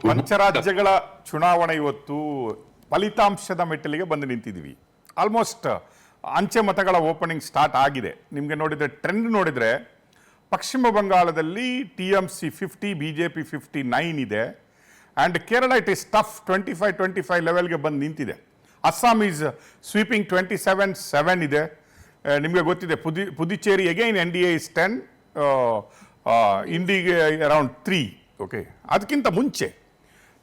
ಪಂಚರಾಜ್ಯಗಳ ಚುನಾವಣೆ ಇವತ್ತು ಫಲಿತಾಂಶದ ಮೆಟ್ಟಿಲಿಗೆ ಬಂದು ನಿಂತಿದ್ದೀವಿ. ಆಲ್ಮೋಸ್ಟ್ ಅಂಚೆ ಮತಗಳ ಓಪನಿಂಗ್ ಸ್ಟಾರ್ಟ್ ಆಗಿದೆ. ನಿಮಗೆ ನೋಡಿದರೆ ಟ್ರೆಂಡ್ ನೋಡಿದರೆ ಪಶ್ಚಿಮ ಬಂಗಾಳದಲ್ಲಿ TMC 50, BJP 59 ಇದೆ. And Kerala it is tough 25 ಲೆವೆಲ್ಗೆ ಬಂದು ನಿಂತಿದೆ. ಅಸ್ಸಾಂ ಈಸ್ ಸ್ವೀಪಿಂಗ್ 27 ಇದೆ. ನಿಮಗೆ ಗೊತ್ತಿದೆ ಪುದುಚೇರಿ ಅಗೈನ್ NDA ಇಸ್ 10, ಇಂಡಿಗೆ ಅರೌಂಡ್ 3. ಓಕೆ, ಅದಕ್ಕಿಂತ ಮುಂಚೆ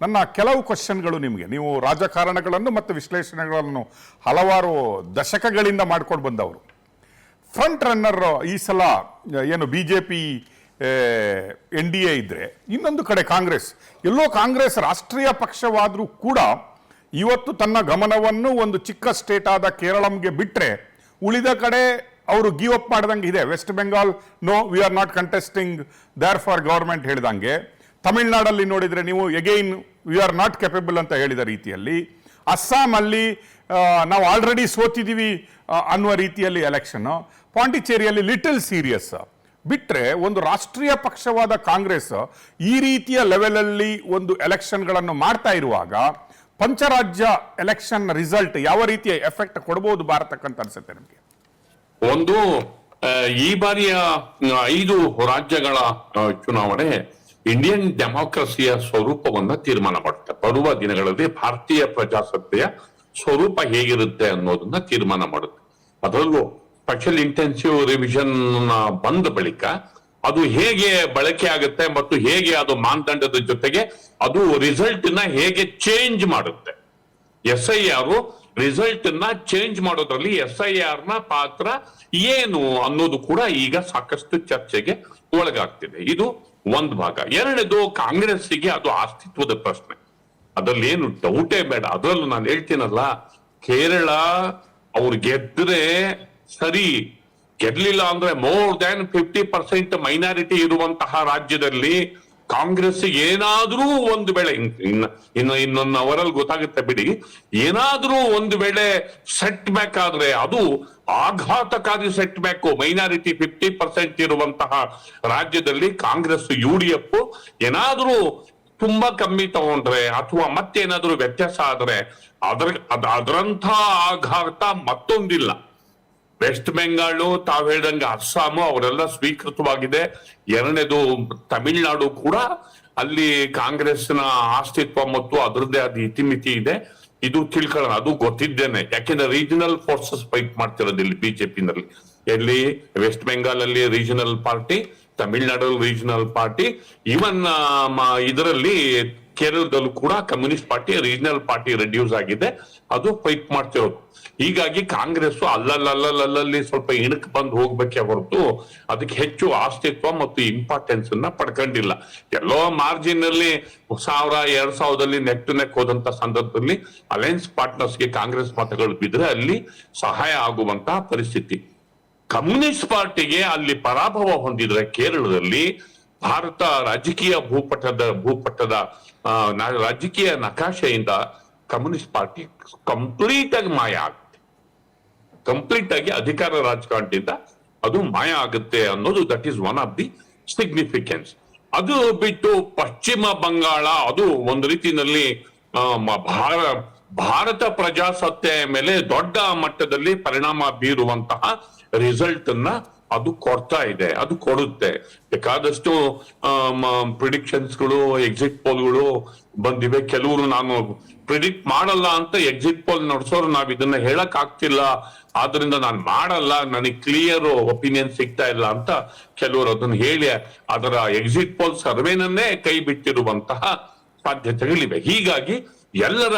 ನನ್ನ ಕೆಲವು ಕ್ವಶನ್ಗಳು ನಿಮಗೆ, ನೀವು ರಾಜಕಾರಣಗಳನ್ನು ಮತ್ತು ವಿಶ್ಲೇಷಣೆಗಳನ್ನು ಹಲವಾರು ದಶಕಗಳಿಂದ ಮಾಡ್ಕೊಂಡು ಬಂದವರು. ಫ್ರಂಟ್ ರನ್ನರ್ ಈ ಸಲ ಏನು BJP NDA ಇದ್ದರೆ, ಇನ್ನೊಂದು ಕಡೆ ಕಾಂಗ್ರೆಸ್. ಎಲ್ಲೋ ಕಾಂಗ್ರೆಸ್ ರಾಷ್ಟ್ರೀಯ ಪಕ್ಷವಾದರೂ ಕೂಡ ಇವತ್ತು ತನ್ನ ಗಮನವನ್ನು ಒಂದು ಚಿಕ್ಕ ಸ್ಟೇಟ್ ಆದ ಕೇರಳಂಗೆ ಬಿಟ್ಟರೆ ಉಳಿದ ಕಡೆ ಅವರು ಗಿವ್ ಅಪ್ ಮಾಡ್ದಂಗೆ ಇದೆ. West Bengal no, we are not contesting there for government ಹೇಳಿದಂಗೆ. ತಮಿಳ್ನಾಡಲ್ಲಿ ನೋಡಿದರೆ ನೀವು again we are not capable ಅಂತ ಹೇಳಿದ ರೀತಿಯಲ್ಲಿ. ಅಸ್ಸಾಮಲ್ಲಿ ನಾವು ಆಲ್ರೆಡಿ ಸೋತಿದ್ದೀವಿ ಅನ್ನುವ ರೀತಿಯಲ್ಲಿ ಎಲೆಕ್ಷನ್. ಪಾಂಡಿಚೇರಿಯಲ್ಲಿ little serious. ಬಿಟ್ಟರೆ ಒಂದು ರಾಷ್ಟ್ರೀಯ ಪಕ್ಷವಾದ ಕಾಂಗ್ರೆಸ್ ಈ ರೀತಿಯ ಲೆವೆಲಲ್ಲಿ ಒಂದು ಎಲೆಕ್ಷನ್ಗಳನ್ನು ಮಾಡ್ತಾ ಇರುವಾಗ ಪಂಚರಾಜ್ಯ ಎಲೆಕ್ಷನ್ ರಿಸಲ್ಟ್ ಯಾವ ರೀತಿಯ ಎಫೆಕ್ಟ್ ಕೊಡಬಹುದು ಭಾರತಕ್ಕಂತ ಅನ್ಸುತ್ತೆ ನಿಮಗೆ? ಒಂದು, ಈ ಬಾರಿಯ 5 ರಾಜ್ಯಗಳ ಚುನಾವಣೆ ಇಂಡಿಯನ್ ಡೆಮಾಕ್ರಸಿಯ ಸ್ವರೂಪವನ್ನ ತೀರ್ಮಾನ ಮಾಡುತ್ತೆ. ಬರುವ ದಿನಗಳಲ್ಲಿ ಭಾರತೀಯ ಪ್ರಜಾಸತ್ತೆಯ ಸ್ವರೂಪ ಹೇಗಿರುತ್ತೆ ಅನ್ನೋದನ್ನ ತೀರ್ಮಾನ ಮಾಡುತ್ತೆ. ಅದರಲ್ಲೂ ಸ್ಪೆಷಲ್ ಇಂಟೆನ್ಸಿವ್ ರಿವಿಷನ್ ಬಂದ ಬಳಿಕ ಅದು ಹೇಗೆ ಬಳಕೆ ಆಗುತ್ತೆ ಮತ್ತು ಹೇಗೆ ಅದು ಮಾನದಂಡದ ಜೊತೆಗೆ ಅದು ರಿಸಲ್ಟ್ ನ ಹೇಗೆ ಚೇಂಜ್ ಮಾಡುತ್ತೆ. SIR ರಿಸಲ್ಟ್ ನ ಚೇಂಜ್ ಮಾಡೋದ್ರಲ್ಲಿ SIR ನ ಪಾತ್ರ ಏನು ಅನ್ನೋದು ಕೂಡ ಈಗ ಸಾಕಷ್ಟು ಚರ್ಚೆಗೆ ಒಳಗಾಗ್ತಿದೆ. ಇದು ಒಂದು ಭಾಗ. ಎರಡನೇದು, ಕಾಂಗ್ರೆಸ್ಸಿಗೆ ಅದು ಅಸ್ತಿತ್ವದ ಪ್ರಶ್ನೆ. ಅದ್ರಲ್ಲಿ ಏನು ಡೌಟೇ ಬೇಡ. ಅದರಲ್ಲೂ ನಾನು ಹೇಳ್ತೀನಲ್ಲ, ಕೇರಳ ಅವ್ರು ಗೆದ್ರೆ ಸರಿ, ಗೆದ್ಲಿಲ್ಲ ಅಂದ್ರೆ ಮೋರ್ ದ್ಯಾನ್ 50% ಮೈನಾರಿಟಿ ಇರುವಂತಹ ರಾಜ್ಯದಲ್ಲಿ ಕಾಂಗ್ರೆಸ್ ಏನಾದ್ರೂ ಒಂದು ವೇಳೆ ಇನ್ನೊಂದು ಅವರಲ್ಲಿ ಗೊತ್ತಾಗುತ್ತೆ ಬಿಡಿ, ಏನಾದ್ರೂ ಒಂದು ವೇಳೆ ಸೆಟ್ ಬ್ಯಾಕ್ ಆದ್ರೆ ಅದು ಆಘಾತಕಾರಿ ಸೆಟ್ ಬ್ಯಾಕ್. ಮೈನಾರಿಟಿ 50% ಇರುವಂತಹ ರಾಜ್ಯದಲ್ಲಿ ಕಾಂಗ್ರೆಸ್ UDF ಏನಾದ್ರೂ ತುಂಬಾ ಕಮ್ಮಿ ತಗೊಂಡ್ರೆ ಅಥವಾ ಮತ್ತೇನಾದ್ರೂ ವ್ಯತ್ಯಾಸ ಆದ್ರೆ ಅದರಂಥ ಆಘಾತ ಮತ್ತೊಂದಿಲ್ಲ. ವೆಸ್ಟ್ ಬೆಂಗಾಳು, ತಾವ್ ಹೇಳ್ದಂಗೆ ಅಸ್ಸಾಮು ಅವರೆಲ್ಲ ಸ್ವೀಕೃತವಾಗಿದೆ. ಎರಡನೇದು, ತಮಿಳ್ನಾಡು ಕೂಡ ಅಲ್ಲಿ ಕಾಂಗ್ರೆಸ್ನ ಅಸ್ತಿತ್ವ ಮತ್ತು ಅದರದ್ದೇ ಆದ ಇತಿಮಿತಿ ಇದೆ. ಇದು ತಿಳ್ಕೊಳ್ಳೋಣ, ಅದು ಗೊತ್ತಿದ್ದೇನೆ. ಯಾಕೆಂದ್ರೆ ರೀಜನಲ್ ಫೋರ್ಸಸ್ ಫೈಟ್ ಮಾಡ್ತಿರೋದು ಇಲ್ಲಿ BJP-ನಲ್ಲಿ. ಎಲ್ಲಿ ವೆಸ್ಟ್ ಬೆಂಗಾಲ್ ಅಲ್ಲಿ ರೀಜನಲ್ ಪಾರ್ಟಿ, ತಮಿಳ್ನಾಡಲ್ಲಿ ರೀಜನಲ್ ಪಾರ್ಟಿ, ಈವನ್ ಇದರಲ್ಲಿ ಕೇರಳದಲ್ಲೂ ಕೂಡ communist party, regional party reduce ಆಗಿದೆ. ಅದು ಫೈಟ್ ಮಾಡ್ತಿರೋದು. ಹೀಗಾಗಿ ಕಾಂಗ್ರೆಸ್ ಅಲ್ಲಲ್ಲಿ ಸ್ವಲ್ಪ ಇಣಕ್ ಬಂದು ಹೋಗ್ಬೇಕೆ ಹೊರತು ಅದಕ್ಕೆ ಹೆಚ್ಚು ಅಸ್ತಿತ್ವ ಮತ್ತು ಇಂಪಾರ್ಟೆನ್ಸ್ ಅನ್ನ ಪಡ್ಕೊಂಡಿಲ್ಲ. ಎಲ್ಲೋ ಮಾರ್ಜಿನ್ ಅಲ್ಲಿ 1000-2000ದಲ್ಲಿ ನೆಕ್ ಟು ನೆಕ್ ಹೋದಂತ ಸಂದರ್ಭದಲ್ಲಿ ಅಲಯನ್ಸ್ ಪಾರ್ಟ್ನರ್ಸ್ಗೆ ಕಾಂಗ್ರೆಸ್ ಮತಗಳು ಬಿದ್ರೆ ಅಲ್ಲಿ ಸಹಾಯ ಆಗುವಂತಹ ಪರಿಸ್ಥಿತಿ. ಕಮ್ಯುನಿಸ್ಟ್ ಪಾರ್ಟಿಗೆ ಅಲ್ಲಿ ಪರಾಭವ ಹೊಂದಿದ್ರೆ ಕೇರಳದಲ್ಲಿ ಭಾರತ ರಾಜಕೀಯ ಭೂಪಟದ ರಾಜಕೀಯ ನಕಾಶೆಯಿಂದ ಕಮ್ಯುನಿಸ್ಟ್ ಪಾರ್ಟಿ ಕಂಪ್ಲೀಟ್ ಆಗಿ ಮಾಯ ಆಗುತ್ತೆ. ಕಂಪ್ಲೀಟ್ ಆಗಿ ಅಧಿಕಾರ ರಾಜಕಾರಣದಿಂದ ಅದು ಮಾಯ ಆಗುತ್ತೆ ಅನ್ನೋದು that is one of the significance. ಅದು ಬಿಟ್ಟು ಪಶ್ಚಿಮ ಬಂಗಾಳ ಅದು ಒಂದು ರೀತಿಯಲ್ಲಿ ಭಾರತ ಪ್ರಜಾಸತ್ತೆಯ ಮೇಲೆ ದೊಡ್ಡ ಮಟ್ಟದಲ್ಲಿ ಪರಿಣಾಮ ಬೀರುವಂತಹ ರಿಸಲ್ಟ್ ಅನ್ನ ಅದು ಕೊಡ್ತಾ ಇದೆ, ಅದು ಕೊಡುತ್ತೆ. ಬೇಕಾದಷ್ಟು ಪ್ರಿಡಿಕ್ಷನ್ಸ್ಗಳು, ಎಕ್ಸಿಟ್ ಪೋಲ್ಗಳು ಬಂದಿವೆ. ಕೆಲವರು ನಾನು ಪ್ರಿಡಿಕ್ಟ್ ಮಾಡಲ್ಲ ಅಂತ ಎಕ್ಸಿಟ್ ಪೋಲ್ ನಡೆಸೋರು ನಾವ್ ಇದನ್ನ ಹೇಳಕ್ ಆಗ್ತಿಲ್ಲ, ಆದ್ರಿಂದ ನಾನು ಮಾಡಲ್ಲ, ನನಗೆ ಕ್ಲಿಯರ್ ಒಪಿನಿಯನ್ ಸಿಗ್ತಾ ಇಲ್ಲ ಅಂತ ಕೆಲವರು ಅದನ್ನ ಹೇಳಿ ಅದರ ಎಕ್ಸಿಟ್ ಪೋಲ್ ಸರ್ವೆನನ್ನೇ ಕೈ ಬಿಟ್ಟಿರುವಂತಹ ಸಾಧ್ಯತೆಗಳಿವೆ. ಹೀಗಾಗಿ ಎಲ್ಲರ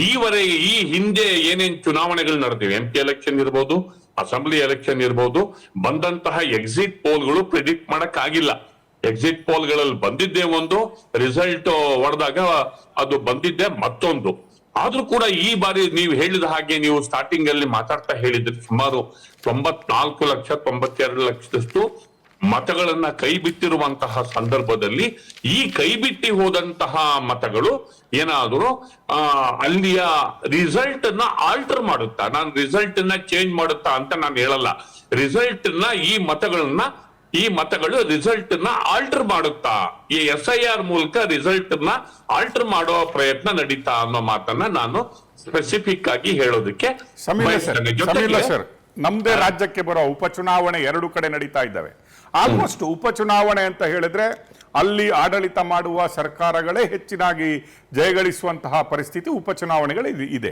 ಈ ಹಿಂದೆ ಏನೇನ್ ಚುನಾವಣೆಗಳು ನಡೆದಿವೆ, MP ಎಲೆಕ್ಷನ್ ಇರ್ಬೋದು, ಅಸೆಂಬ್ಲಿ ಎಲೆಕ್ಷನ್ ಇರ್ಬೋದು, ಬಂದಂತಹ ಎಕ್ಸಿಟ್ ಪೋಲ್ಗಳು ಪ್ರಿಡಿಕ್ಟ್ ಮಾಡಕ್ ಆಗಿಲ್ಲ. ಎಕ್ಸಿಟ್ ಪೋಲ್ಗಳಲ್ಲಿ ಬಂದಿದ್ದೇ ಒಂದು, ರಿಸಲ್ಟ್ ಹೊಡೆದಾಗ ಅದು ಬಂದಿದ್ದೆ ಮತ್ತೊಂದು. ಆದ್ರೂ ಕೂಡ ಈ ಬಾರಿ ನೀವು ಹೇಳಿದ ಹಾಗೆ, ನೀವು ಸ್ಟಾರ್ಟಿಂಗ್ ಅಲ್ಲಿ ಮಾತಾಡ್ತಾ ಹೇಳಿದ್ರಿ, ಸುಮಾರು 94 ಲಕ್ಷ 92 ಲಕ್ಷದಷ್ಟು ಮತಗಳನ್ನ ಕೈ ಬಿಟ್ಟಿರುವಂತಹ ಸಂದರ್ಭದಲ್ಲಿ ಈ ಕೈ ಬಿಟ್ಟಿ ಹೋದಂತಹ ಮತಗಳು ಏನಾದರೂ ಅಲ್ಲಿಯ ರಿಸಲ್ಟ್ ನ ಆಲ್ಟರ್ ಮಾಡುತ್ತಾ? ನಾನು ರಿಸಲ್ಟ್ ನ ಚೇಂಜ್ ಮಾಡುತ್ತಾ ಅಂತ ನಾನು ಹೇಳಲ್ಲ. ರಿಸಲ್ಟ್ ನ ಈ ಮತಗಳನ್ನ ಈ ಮತಗಳು ರಿಸಲ್ಟ್ ನ ಆಲ್ಟರ್ ಮಾಡುತ್ತಾ, ಈ SIR ಮೂಲಕ ರಿಸಲ್ಟ್ ನ ಆಲ್ಟರ್ ಮಾಡೋ ಪ್ರಯತ್ನ ನಡೀತಾ ಅನ್ನೋ ಮಾತನ್ನ ನಾನು ಸ್ಪೆಸಿಫಿಕ್ ಆಗಿ ಹೇಳೋದಕ್ಕೆ ಸಮೀಲ ಸರ್, ಬಯಸ್ತೇನೆ. ಸಮೀಲ ಜೊತೆಗೆ ಸರ್, ನಮ್ದೇ ರಾಜ್ಯಕ್ಕೆ ಬರೋ ಉಪಚುನಾವಣೆ 2 ಕಡೆ ನಡೀತಾ ಇದ್ದಾವೆ. ಆಲ್ಮೋಸ್ಟ್ ಉಪಚುನಾವಣೆ ಅಂತ ಹೇಳಿದ್ರೆ ಅಲ್ಲಿ ಆಡಳಿತ ಮಾಡುವ ಸರ್ಕಾರಗಳೇ ಹೆಚ್ಚಿನಾಗಿ ಜಯಗಳಿಸುವಂತಹ ಪರಿಸ್ಥಿತಿ ಉಪಚುನಾವಣೆಗಳು ಇದೆ.